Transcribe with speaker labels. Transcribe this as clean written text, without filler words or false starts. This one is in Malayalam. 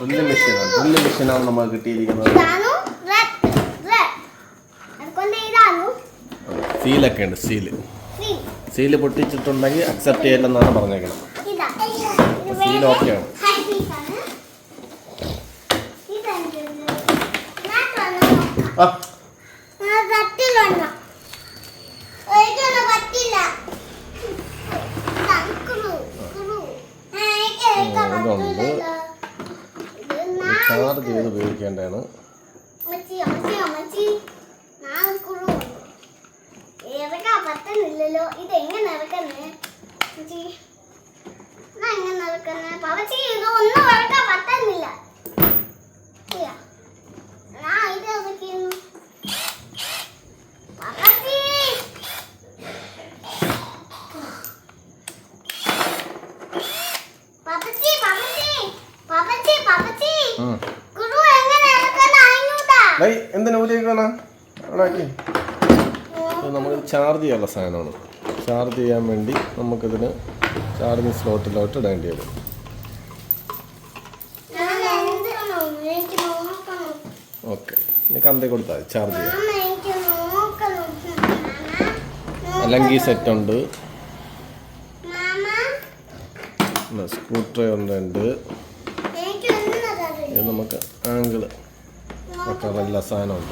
Speaker 1: ഡ്രില്ല് മെഷീനാണ് നമുക്ക് കിട്ടിയിരിക്കുന്നത്. സീലൊക്കെ ഉണ്ട്. സീല് പൊട്ടിച്ചിട്ടുണ്ടെങ്കിൽ അക്സെപ്റ്റ് ചെയ്യില്ലെന്നാണ് പറഞ്ഞേക്കുന്നത്. സീൽ ഓക്കെയാണ്. ഇതുണ്ട്, ചാർജ് ചെയ്ത് ഉപയോഗിക്കേണ്ടതാണ്. എന്തിനാ ഊരിയേക്കാണ് അവിടാക്കി? നമുക്ക് ചാർജ് ചെയ്യാനുള്ള സാധനമാണ്. ചാർജ് ചെയ്യാൻ വേണ്ടി നമുക്കിതിന് ചാർജിങ് സ്ലോട്ടിലോട്ട് ഇടേണ്ടി വരും. ഓക്കെ, ഇനി കന്തേ കൊടുത്താൽ ചാർജ് ചെയ്യാം. അല്ലെങ്കിൽ സെറ്റുണ്ട്, സ്ക്രൂ ഡ്രൈവറിൻ്റെ ഉണ്ട്. ഇത് നമുക്ക് ആംഗിള് ഒക്കെ നല്ല സാധനമുണ്ട്.